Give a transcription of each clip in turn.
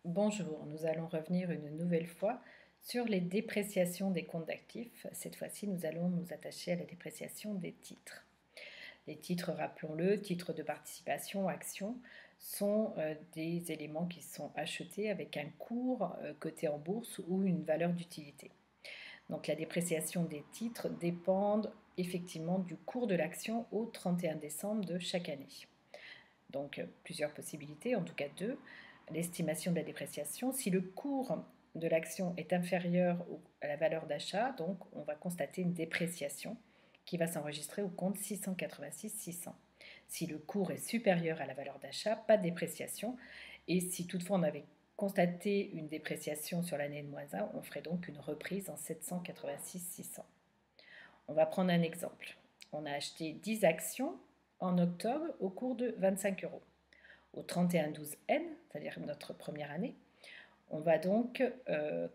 Bonjour, nous allons revenir une nouvelle fois sur les dépréciations des comptes d'actifs. Cette fois-ci, nous allons nous attacher à la dépréciation des titres. Les titres, rappelons-le, titres de participation, actions, sont des éléments qui sont achetés avec un cours coté en bourse ou une valeur d'utilité. Donc la dépréciation des titres dépend effectivement du cours de l'action au 31 décembre de chaque année. Donc plusieurs possibilités, en tout cas deux. L'estimation de la dépréciation, si le cours de l'action est inférieur à la valeur d'achat, donc on va constater une dépréciation qui va s'enregistrer au compte 686 600. Si le cours est supérieur à la valeur d'achat, pas de dépréciation. Et si toutefois on avait constaté une dépréciation sur l'année de -1, on ferait donc une reprise en 786 600. On va prendre un exemple. On a acheté 10 actions en octobre au cours de 25 euros. Au 31-12N, c'est-à-dire notre première année, on va donc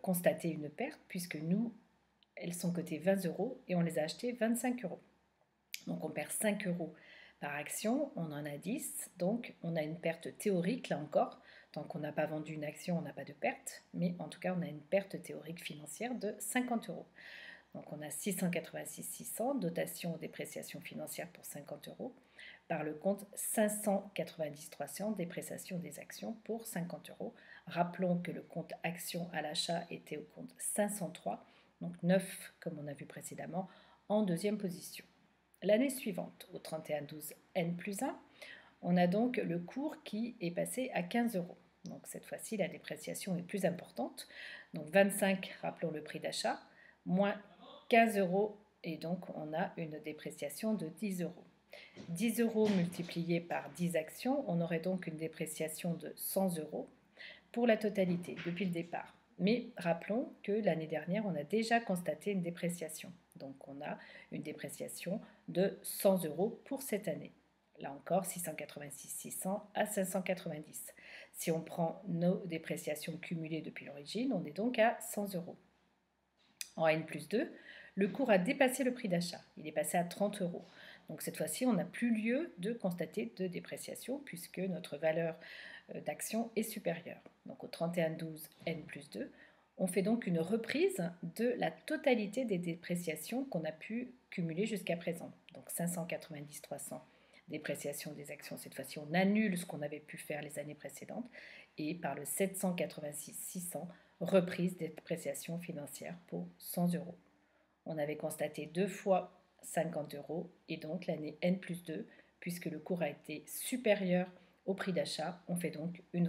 constater une perte puisque nous, elles sont cotées 20 euros et on les a achetées 25 euros. Donc on perd 5 euros par action, on en a 10, donc on a une perte théorique là encore. Tant qu'on n'a pas vendu une action, on n'a pas de perte, mais en tout cas on a une perte théorique financière de 50 euros. Donc on a 686 600, dotation aux dépréciations financières pour 50 euros, par le compte 590 300, dépréciation des actions pour 50 euros. Rappelons que le compte action à l'achat était au compte 503, donc 9 comme on a vu précédemment, en deuxième position. L'année suivante, au 31-12 N plus 1, on a donc le cours qui est passé à 15 euros. Donc cette fois-ci, la dépréciation est plus importante. Donc 25, rappelons le prix d'achat, moins 15 euros, et donc on a une dépréciation de 10 euros. 10 euros multipliés par 10 actions, on aurait donc une dépréciation de 100 euros pour la totalité depuis le départ. Mais rappelons que l'année dernière, on a déjà constaté une dépréciation. Donc on a une dépréciation de 100 euros pour cette année. Là encore, 686 600 à 590. Si on prend nos dépréciations cumulées depuis l'origine, on est donc à 100 euros. En N plus 2, le cours a dépassé le prix d'achat. Il est passé à 30 euros. Donc cette fois-ci, on n'a plus lieu de constater de dépréciation puisque notre valeur d'action est supérieure. Donc au 31-12 N plus 2, on fait donc une reprise de la totalité des dépréciations qu'on a pu cumuler jusqu'à présent. Donc 590 300 dépréciation des actions, cette fois-ci on annule ce qu'on avait pu faire les années précédentes, et par le 786 600, reprise des dépréciations financières pour 100 euros. On avait constaté 2 fois 50 euros et donc l'année N plus 2, puisque le cours a été supérieur au prix d'achat, on fait donc une